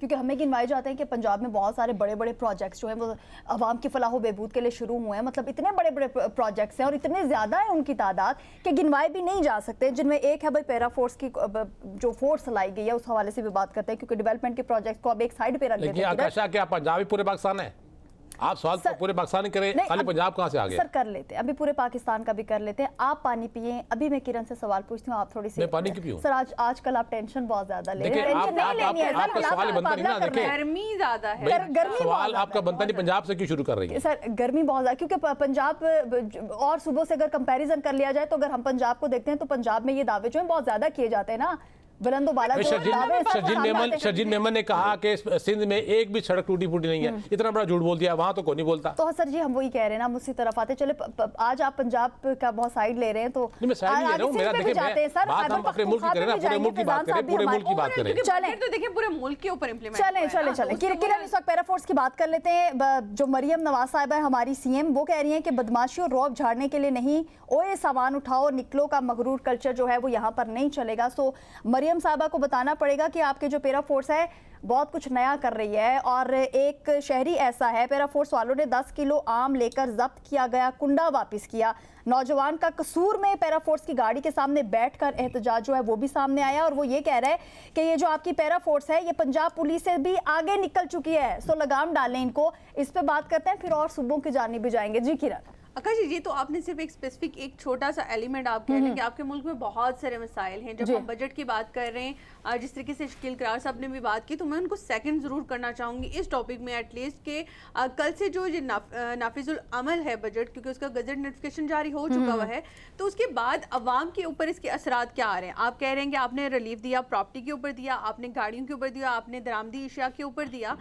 کیونکہ ہمیں گنوائے جاتے ہیں کہ پنجاب میں بہت سارے بڑے بڑے پروجیکٹس جو ہیں وہ عوام کی فلاح و بہبود کے لیے شروع ہوئے ہیں. مطلب اتنے بڑے بڑے پروجیکٹس ہیں اور اتنے زیادہ ہیں ان کی تعداد کہ گنوائے بھی نہیں جا سکتے, جن میں ایک ہے بھائی پیرا فورس کی جو فورس لائی گئی ہے, اس حوالے سے بھی بات کرتے ہیں کیونکہ ڈیولپمنٹ کے پروجیکٹس کو اب ایک سائڈ پہ رکھ دیتے ہیں. لیکن آکاشا کیا پنجاب ہی پورے پاکستان ہے؟ آپ سوال تو پورے پاکستان ہی کریں, خالی پنجاب کہاں سے آگے؟ سر کر لیتے ہیں, ابھی پورے پاکستان کا بھی کر لیتے ہیں. آپ پانی پئیں. ابھی میں کرن سے سوال پوچھتی ہوں, آپ تھوڑی سی. میں پانی کیوں پیوں؟ سر آج کل آپ ٹینشن بہت زیادہ لے رہے ہیں. آپ کا سوال بنتا نہیں نا, دیکھیں گرمی زیادہ ہے, سوال آپ کا بنتا نہیں پنجاب سے کیوں شروع کر رہی ہے؟ سر گرمی بہت زیادہ, کیونکہ پنجاب اور صوبوں سے اگر کمپیریزن کر لیا جائے تو اگر ہم پنجاب کو دیکھتے ہیں تو پنجاب میں یہ دعوے جو ہیں بہت زیادہ کیے جاتے ہیں نا, بلند و بالا. شرجیل میمن نے کہا کہ سندھ میں ایک بھی سڑک ٹوٹی پھوٹی نہیں ہے, اتنا بڑا جھوٹ بول دیا, وہاں تو کوئی نہیں بولتا. تو سر جی ہم وہی کہہ رہے ہیں نا, ہم اسی طرف آتے. چلے آج آپ پنجاب کا بہت سائیڈ لے رہے ہیں تو میں سائیڈ نہیں لے رہا ہوں, میرا دیکھیں بات ہم اپنے ملک کی کریں نا, پورے ملک کی بات کریں, پورے ملک کی بات کریں. چلیں تو دیکھیں پورے ملک کے اوپر امپلیمنٹ چلیں کرن اس وقت پیرا فورس کی بات کر لیتے ہیں. جو مریم نواز صاحبہ ہے ہماری سی ایم, وہ کہہ رہی ہیں کہ بدماشی اور رعب جھاڑنے کے لیے نہیں, اوے سامان اٹھاؤ نکلو کا مغرور کلچر جو ہے وہ یہاں پر نہیں چلے گا. سو مریم صاحبہ کو بتانا پڑے گا کہ آپ کے جو پیرا فورس ہے بہت کچھ نیا کر رہی ہے. اور ایک شہری ایسا ہے, پیرا فورس والوں نے 10 کلو آم لے کر ضبط کیا گیا کنڈا واپس کیا. نوجوان کا قصور میں پیرا فورس کی گاڑی کے سامنے بیٹھ کر احتجاج جو ہے وہ بھی سامنے آیا, اور وہ یہ کہہ رہا ہے کہ یہ جو آپ کی پیرا فورس ہے یہ پنجاب پولیس سے بھی آگے نکل چکی ہے, سو لگام ڈالیں ان کو. اس پہ بات کرتے ہیں, پھر اور صوبوں کی جانب بھی جائیں گے. جی کرن. آکاش جی, یہ تو آپ نے صرف ایک اسپیسیفک ایک چھوٹا سا ایلیمنٹ آپ کہہ لیں کہ آپ کے ملک میں بہت سارے مسائل ہیں. جب ہم بجٹ کی بات کر رہے ہیں, جس طریقے سے شکیل قرار صاحب نے بھی بات کی, تو میں ان کو سیکنڈ ضرور کرنا چاہوں گی اس ٹاپک میں ایٹ لیسٹ, کہ کل سے جو یہ نافذ العمل ہے بجٹ, کیونکہ اس کا گزٹ نوٹیفیکیشن جاری ہو چکا ہوا ہے, تو اس کے بعد عوام کے اوپر اس کے اثرات کیا آ رہے ہیں. آپ کہہ رہے ہیں کہ آپ نے ریلیف دیا, پراپرٹی کے اوپر دیا, آپ نے گاڑیوں کے اوپر دیا, آپ نے درآمدی اشیاء کے اوپر دیا,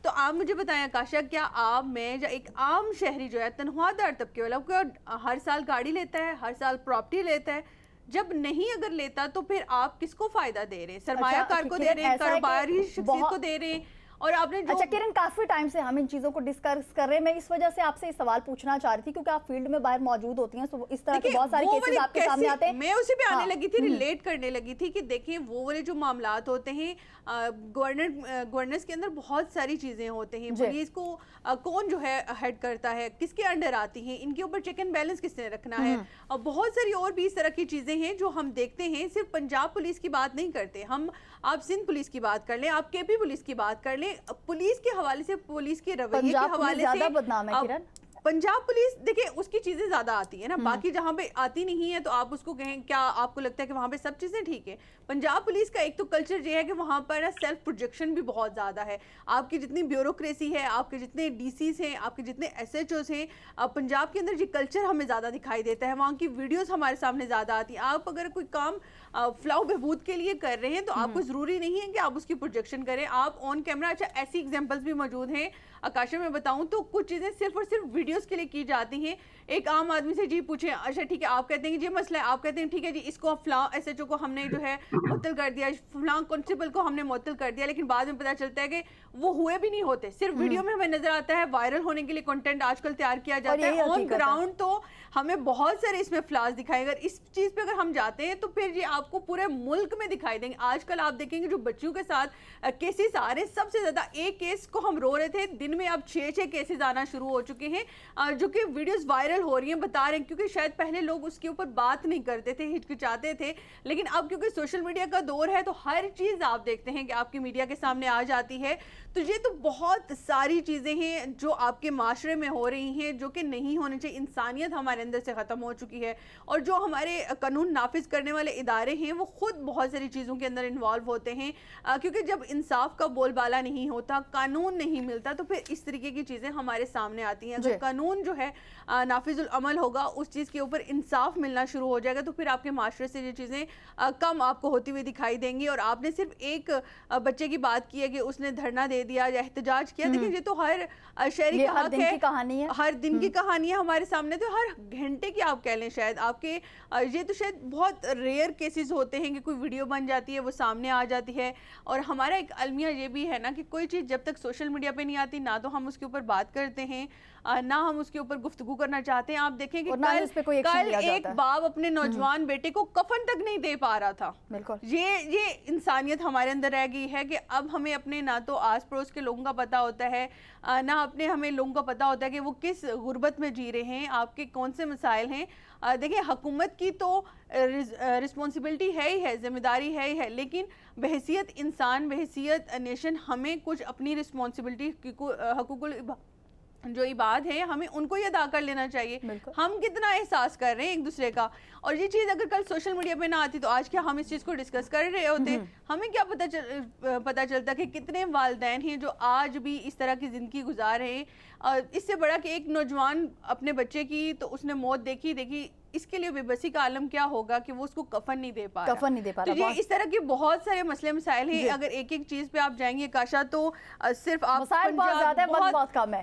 تو آپ مجھے بتائیں آکاشا, کیا آپ میں یا ایک عام شہری جو ہے تنخواہ دار طبقے والا, ہر سال گاڑی لیتا ہے, ہر سال پراپرٹی لیتا ہے, جب نہیں اگر لیتا تو پھر آپ کس کو فائدہ دے رہے ہیں؟ سرمایہ کار کو دے رہے ہیں, کاروباری شخصیت کو دے رہے ہیں. اور آپ نے اچھا کرن, کافی ٹائم سے ہم ان چیزوں کو ڈسکس کر رہے ہیں. میں اس وجہ سے آپ سے سوال پوچھنا چاہ رہی تھی کیونکہ آپ فیلڈ میں باہر موجود ہوتی ہیں, تو اس طرح کے بہت سارے کیسز آپ کے سامنے آتے ہیں. میں اسی پہ آنے لگی تھی, ریلیٹ کرنے لگی تھی کہ دیکھیں وہ والے جو معاملات ہوتے ہیں, گورننس کے اندر بہت ساری چیزیں ہوتے ہیں. پولیس کو کون جو ہے ہیڈ کرتا ہے, کس کے انڈر آتی ہیں, ان کے اوپر چیک اینڈ بیلنس کس نے رکھنا ہے, اور بہت ساری اور بھی اس طرح کی چیزیں ہیں جو ہم دیکھتے ہیں. صرف پنجاب پولیس کی بات نہیں کرتے ہم, آپ سندھ پولیس کی بات کر لیں, آپ کے پی پولیس کی بات کر لیں, پولیس کے حوالے سے, پولیس کے رویے کے حوالے سے بدنام ہے کرن. پنجاب پولیس دیکھیں اس کی چیزیں زیادہ آتی ہیں نا, باقی جہاں پہ آتی نہیں ہے تو آپ اس کو کہیں, کیا آپ کو لگتا ہے کہ وہاں پہ سب چیزیں ٹھیک ہیں؟ پنجاب پولیس کا ایک تو کلچر یہ ہے کہ وہاں پر سیلف پروجیکشن بھی بہت زیادہ ہے. آپ کی جتنی بیوروکریسی ہے, آپ کے جتنے ڈی سیز ہیں, آپ کے جتنے ایس ایچ اوز ہیں, پنجاب کے اندر یہ کلچر ہمیں زیادہ دکھائی دیتا ہے. وہاں کی ویڈیوز ہمارے سامنے زیادہ آتی ہیں. آپ اگر کوئی کام فلاح بہبود کے لیے کر رہے ہیں تو آپ کو ضروری نہیں ہے کہ آپ اس کی پروجیکشن کریں, آپ آن کیمرہ. اچھا ایسی ایگزامپلس بھی موجود ہیں آکاشا, میں بتاؤں تو کچھ چیزیں صرف اور صرف ویڈیوز کے لیے کی جاتی ہیں. ایک عام آدمی سے جی پوچھیں, اچھا ٹھیک ہے آپ کہتے ہیں کہ یہ مسئلہ ہے, آپ کہتے ہیں ٹھیک ہے جی اس کو فلاں ایس ایچ او کو ہم نے جو ہے معطل کر دیا, فلاں کانسٹیبل کو ہم نے معطل کر دیا, لیکن بعد میں پتہ چلتا ہے کہ وہ ہوئے بھی نہیں ہوتے, صرف ویڈیو میں ہمیں نظر آتا ہے. وائرل ہونے کے لیے کنٹینٹ آج کل تیار کیا جاتا ہے, آن گراؤنڈ تو ہمیں بہت سارے اس میں فلاز دکھائے. اگر اس چیز پہ اگر ہم جاتے ہیں تو پھر یہ آپ کو پورے ملک میں دکھائی دیں گے. آج کل آپ دیکھیں گے جو بچیوں کے ساتھ کیسز آ رہے ہیں, سب سے زیادہ ایک کیس کو ہم رو رہے تھے, دن میں اب 6 کیسز آنا شروع ہو چکے ہیں, جو کہ ویڈیوز وائرل ہو رہی ہیں, بتا رہے ہیں. کیونکہ شاید پہلے لوگ اس کے اوپر بات نہیں کرتے تھے, ہچکچاتے تھے, لیکن اب کیونکہ سوشل میڈیا کا دور ہے تو ہر چیز آپ دیکھتے ہیں کہ آپ کی میڈیا کے سامنے آ جاتی ہے. تو یہ تو بہت ساری چیزیں ہیں جو آپ کے معاشرے میں ہو رہی ہیں جو کہ نہیں ہونے چاہیے. انسانیت ہمارے اندر سے ختم ہو چکی ہے, اور جو ہمارے قانون نافذ کرنے والے ادارے ہیں وہ خود بہت ساری چیزوں کے اندر انوالو ہوتے ہیں, کیونکہ جب انصاف کا بول بالا نہیں ہوتا, قانون نہیں ملتا, تو پھر اس طریقے کی چیزیں ہمارے سامنے آتی ہیں. اگر قانون جو ہے نافذ العمل ہوگا, اس چیز کے اوپر انصاف ملنا شروع ہو جائے گا, تو پھر آپ کے معاشرے سے یہ چیزیں کم آپ کو ہوتی ہوئی دکھائی دیں گی. اور آپ نے صرف ایک بچے کی بات کی ہے کہ اس نے دھرنا دے دیا یا احتجاج کیا, دیکھیں یہ تو ہر شہری کا حق ہے, ہر دن کی کہانی ہے ہمارے سامنے, تو ہر گھنٹے کی آپ کہہ لیں شاید آپ کے, یہ تو شاید بہت ریئر کیسز ہوتے ہیں کہ کوئی ویڈیو بن جاتی ہے, وہ سامنے آ جاتی ہے. اور ہمارا ایک المیہ یہ بھی ہے نا کہ کوئی چیز جب تک سوشل میڈیا پہ نہیں آتی, نہ تو ہم اس کے اوپر بات کرتے ہیں, نہ ہم اس کے اوپر گفتگو کرنا چاہتے ہیں. آپ دیکھیں کہ اور نہ ہی اس پہ کوئی ایکشن کل لیا جاتا ایک ہے. باپ اپنے نوجوان بیٹے کو کفن تک نہیں دے پا رہا تھا. بالکل یہ انسانیت ہمارے اندر رہ گئی ہے کہ اب ہمیں اپنے نہ تو آس پڑوس کے لوگوں کا پتہ ہوتا ہے, نہ اپنے ہمیں لوگوں کا پتہ ہوتا ہے کہ وہ کس غربت میں جی رہے ہیں, آپ کے کون سے مسائل ہیں. دیکھیں حکومت کی تو رسپانسبلٹی ہے ہی ہے, ذمہ داری ہے ہی ہے, لیکن بحیثیت انسان, بحیثیت نیشن ہمیں کچھ اپنی رسپانسبلٹی حقوق جو عباد ہیں ہمیں ان کو ہی ادا کر لینا چاہیے. ہم کتنا احساس کر رہے ہیں ایک دوسرے کا, اور یہ چیز اگر کل سوشل میڈیا پہ نہ آتی تو آج کیا ہم اس چیز کو ڈسکس کر رہے ہوتے. ہمیں کیا پتہ چلتا کہ کتنے والدین ہیں جو آج بھی اس طرح کی زندگی گزار رہے ہیں. اس سے بڑا کہ ایک نوجوان اپنے بچے کی تو اس نے موت دیکھی, اس کے لیے بے بسی کا عالم کیا ہوگا کہ وہ اس کو کفن نہیں دے پا رہا. تو یہ اس طرح کے بہت سارے مسئلے مسائل ہیں. اگر ایک ایک چیز پہ آپ جائیں گے کاشا تو صرف آپ مسائل بہت زیادہ ہے, وقت بہت کم ہے.